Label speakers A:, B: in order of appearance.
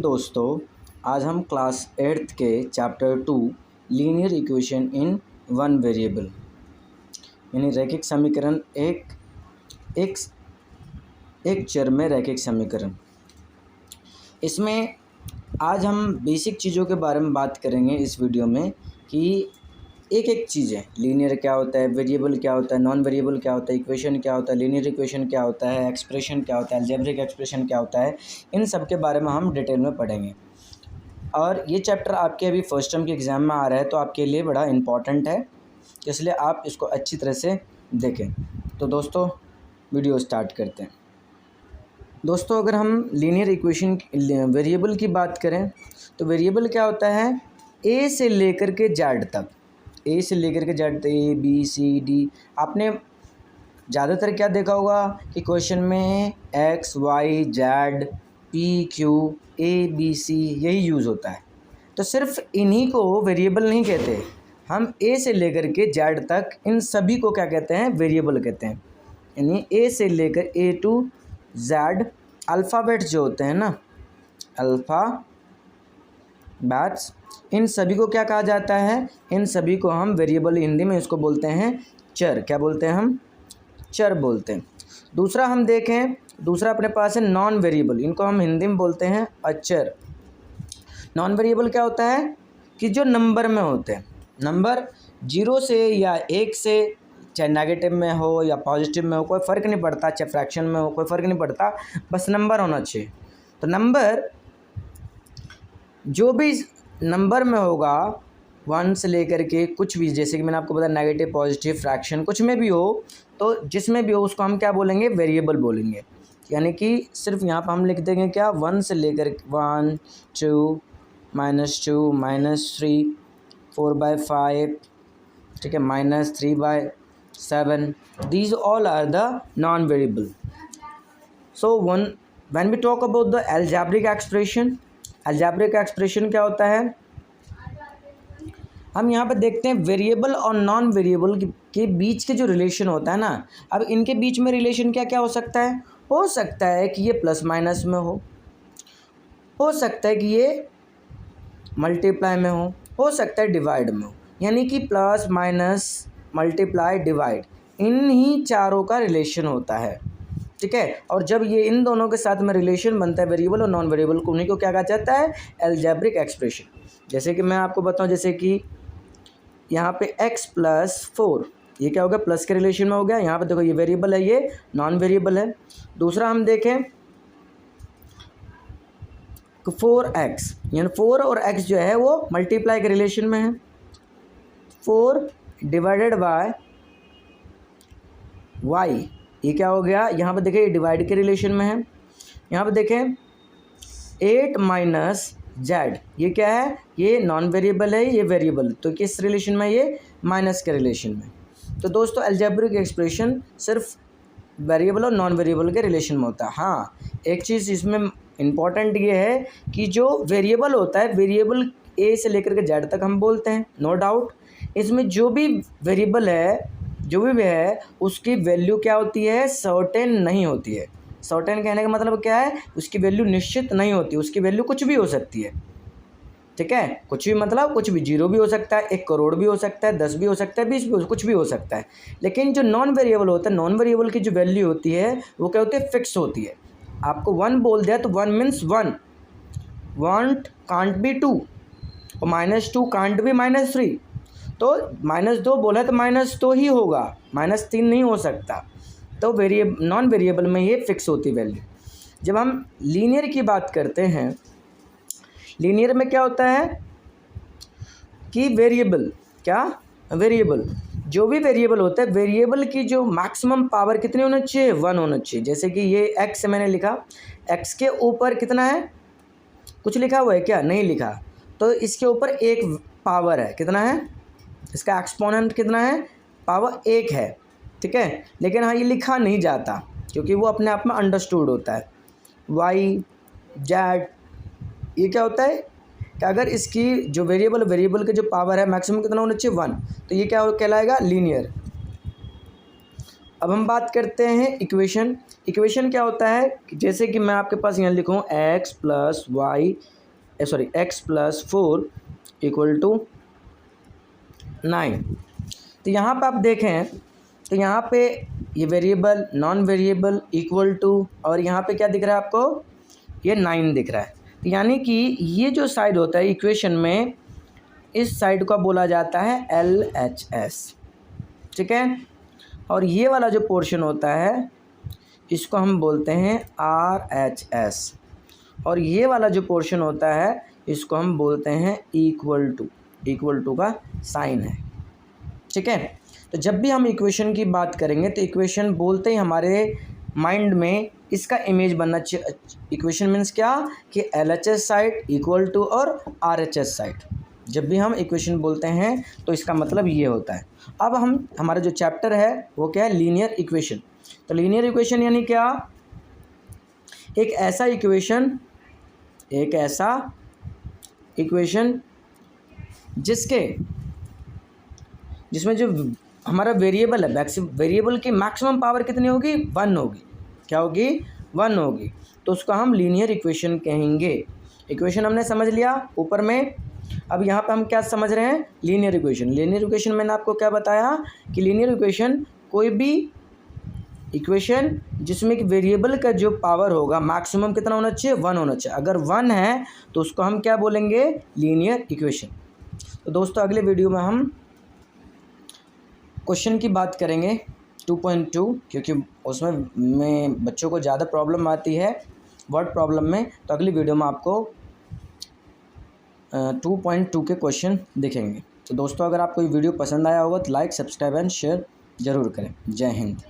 A: Morning दोस्तों। आज हम क्लास 8th के chapter 2 linear equation in one variable यानी रैखिक समीकरण एक चर में रैखिक समीकरण, इसमें आज हम बेसिक चीज़ों के बारे में बात करेंगे इस वीडियो में कि एक चीज़ें लीनियर क्या होता है, वेरिएबल क्या होता है, नॉन वेरिएबल क्या होता है, इक्वेशन क्या होता है, लीनियर इक्वेशन क्या होता है, एक्सप्रेशन क्या होता है, अलजेब्रिक एक्सप्रेशन क्या होता है, इन सब के बारे में हम डिटेल में पढ़ेंगे। और ये चैप्टर आपके अभी फर्स्ट टर्म के एग्ज़ाम में आ रहा है तो आपके लिए बड़ा इम्पॉर्टेंट है, इसलिए आप इसको अच्छी तरह से देखें। तो दोस्तों वीडियो स्टार्ट करते हैं। दोस्तों अगर हम लीनियर इक्वेशन वेरिएबल की बात करें तो वेरिएबल क्या होता है, ए से लेकर के जेड तक, ए से लेकर के जेड तक, ए बी सी डी। आपने ज़्यादातर क्या देखा होगा कि क्वेश्चन में X Y Z P Q A B C यही यूज़ होता है। तो सिर्फ इन्हीं को वेरिएबल नहीं कहते, हम ए से लेकर के जेड तक इन सभी को क्या कहते हैं, वेरिएबल कहते हैं। यानी ए से लेकर ए टू जेड अल्फ़ाबेट्स जो होते हैं ना, अल्फ़ाबेट्स, इन सभी को क्या कहा जाता है, इन सभी को हम वेरिएबल, हिंदी में इसको बोलते हैं चर। क्या बोलते हैं हम, चर बोलते हैं। दूसरा हम देखें, दूसरा अपने पास है नॉन वेरिएबल, इनको हम हिंदी में बोलते हैं अचर। नॉन वेरिएबल क्या होता है कि जो नंबर में होते हैं, नंबर 0 से या 1 से, चाहे नेगेटिव में हो या पॉजिटिव में हो, कोई फ़र्क नहीं पड़ता, चाहे फ्रैक्शन में हो, कोई फ़र्क नहीं पड़ता, बस नंबर होना चाहिए। तो नंबर जो भी नंबर में होगा 1 से लेकर के कुछ भी, जैसे कि मैंने आपको बताया नेगेटिव पॉजिटिव फ्रैक्शन कुछ में भी हो, तो जिसमें भी हो उसको हम क्या बोलेंगे, वेरिएबल बोलेंगे। यानी कि सिर्फ यहाँ पर हम लिख देंगे क्या, 1 से लेकर 1 2 -2 -3 4/5, ठीक है, -3/7, these all are the non variable. So when we talk about the algebraic expression, algebraic expression क्या होता है, हम यहाँ पर देखते हैं वेरिएबल और नॉन वेरिएबल के बीच के जो रिलेशन होता है ना। अब इनके बीच में रिलेशन क्या क्या हो सकता है, हो सकता है कि ये प्लस माइनस में हो सकता है कि ये मल्टीप्लाई में हो सकता है डिवाइड में हो। यानी कि प्लस माइनस मल्टीप्लाई डिवाइड, इन्हीं चारों का रिलेशन होता है, ठीक है। और जब ये इन दोनों के साथ में रिलेशन बनता है वेरिएबल और नॉन वेरिएबल को, उन्हीं को क्या कहा जाता है, अलजेब्रिक एक्सप्रेशन। जैसे कि मैं आपको बताऊं, जैसे कि यहाँ पे x + 4, ये क्या हो गया, प्लस के रिलेशन में हो गया। यहाँ पे देखो ये वेरिएबल है, ये नॉन वेरिएबल है। दूसरा हम देखें 4x, यानी 4 और x जो है वो मल्टीप्लाई के रिलेशन में है। 4 डिवाइडेड बाय y, ये क्या हो गया, यहाँ पे देखें ये डिवाइड के रिलेशन में है। यहाँ पे देखें 8 - z, ये क्या है, ये नॉन वेरिएबल है, ये वेरिएबल, तो किस रिलेशन में, ये माइनस के रिलेशन में। तो दोस्तों अलजेब्रिक एक्सप्रेशन सिर्फ वेरिएबल और नॉन वेरिएबल के रिलेशन में होता है। हाँ, एक चीज़ इसमें इम्पॉर्टेंट ये है कि जो वेरिएबल होता है, वेरिएबल ए से लेकर के जेड तक हम बोलते हैं, नो डाउट। इसमें जो भी वेरिएबल है, जो भी है, उसकी वैल्यू क्या होती है, सर्टेन नहीं होती है। सर्टेन कहने का मतलब क्या है, उसकी वैल्यू निश्चित नहीं होती, उसकी वैल्यू कुछ भी हो सकती है, ठीक है। कुछ भी मतलब कुछ भी, 0 भी हो सकता है, 1 करोड़ भी हो सकता है, 10 भी हो सकता है, 20 भी कुछ भी हो सकता है। लेकिन जो नॉन वेरिएबल होता है, नॉन वेरिएबल की जो वैल्यू होती है वो क्या होती है, फिक्स होती है। आपको 1 बोल दिया तो 1 मीन्स 1, 1 कांट बी 2, और -2 कांट बी -3, तो -2 बोला तो -2 ही होगा, -3 नहीं हो सकता। तो नॉन वेरिएबल में ये फिक्स होती वैल्यू। जब हम लीनियर की बात करते हैं, लीनियर में क्या होता है कि वेरिएबल, क्या, वेरिएबल, जो भी वेरिएबल होता है, वेरिएबल की जो मैक्सिमम पावर कितनी होनी चाहिए, 1 होना चाहिए। जैसे कि ये x मैंने लिखा, x के ऊपर कितना है, कुछ लिखा हुआ है क्या, नहीं लिखा, तो इसके ऊपर एक पावर है, कितना है, इसका एक्सपोनेंट कितना है, पावर 1 है, ठीक है। लेकिन हाँ, ये लिखा नहीं जाता क्योंकि वो अपने आप में अंडरस्टूड होता है। y z, ये क्या होता है कि अगर इसकी जो वेरिएबल के जो पावर है मैक्सिमम कितना होना चाहिए, 1, तो ये क्या कहलाएगा, लीनियर। अब हम बात करते हैं इक्वेशन। इक्वेशन क्या होता है, जैसे कि मैं आपके पास यहाँ लिखूँ x प्लस 4 इक्वल टू 9। तो यहाँ पे आप देखें तो यहाँ पे ये variable, non variable, equal to, और यहाँ पे क्या दिख रहा है आपको, ये 9 दिख रहा है। तो यानी कि ये जो साइड होता है इक्वेशन में, इस साइड को बोला जाता है LHS, ठीक है। और ये वाला जो पोर्शन होता है इसको हम बोलते हैं RHS, और ये वाला जो पोर्शन होता है इसको हम बोलते हैं इक्वल टू का साइन है, ठीक है। तो जब भी हम इक्वेशन की बात करेंगे तो इक्वेशन बोलते ही हमारे माइंड में इसका इमेज बनना चाहिए। इक्वेशन मीन्स क्या कि LHS साइड इक्वल टू और RHS साइड। जब भी हम इक्वेशन बोलते हैं तो इसका मतलब ये होता है। अब हमारा जो चैप्टर है वो क्या है, लीनियर इक्वेशन। तो लीनियर इक्वेशन यानी क्या, एक ऐसा इक्वेशन जिसमें जो हमारा वेरिएबल है, वेरिएबल की मैक्सिमम पावर कितनी होगी, 1 होगी। क्या होगी, 1 होगी। तो उसको हम लीनियर इक्वेशन कहेंगे। इक्वेशन हमने समझ लिया ऊपर में। अब यहाँ पे हम क्या समझ रहे हैं, लीनियर इक्वेशन। लीनियर इक्वेशन मैंने आपको क्या बताया कि लीनियर इक्वेशन कोई भी इक्वेशन जिसमें कि वेरिएबल का जो पावर होगा मैक्सिमम कितना होना चाहिए, 1 होना चाहिए। अगर 1 है तो उसको हम क्या बोलेंगे, लीनियर इक्वेशन। तो दोस्तों अगले वीडियो में हम क्वेश्चन की बात करेंगे 2.2, क्योंकि उसमें बच्चों को ज़्यादा प्रॉब्लम आती है वर्ड प्रॉब्लम में। तो अगली वीडियो में आपको 2.2 के क्वेश्चन दिखेंगे। तो दोस्तों अगर आपको ये वीडियो पसंद आया होगा तो लाइक, सब्सक्राइब एंड शेयर ज़रूर करें। जय हिंद।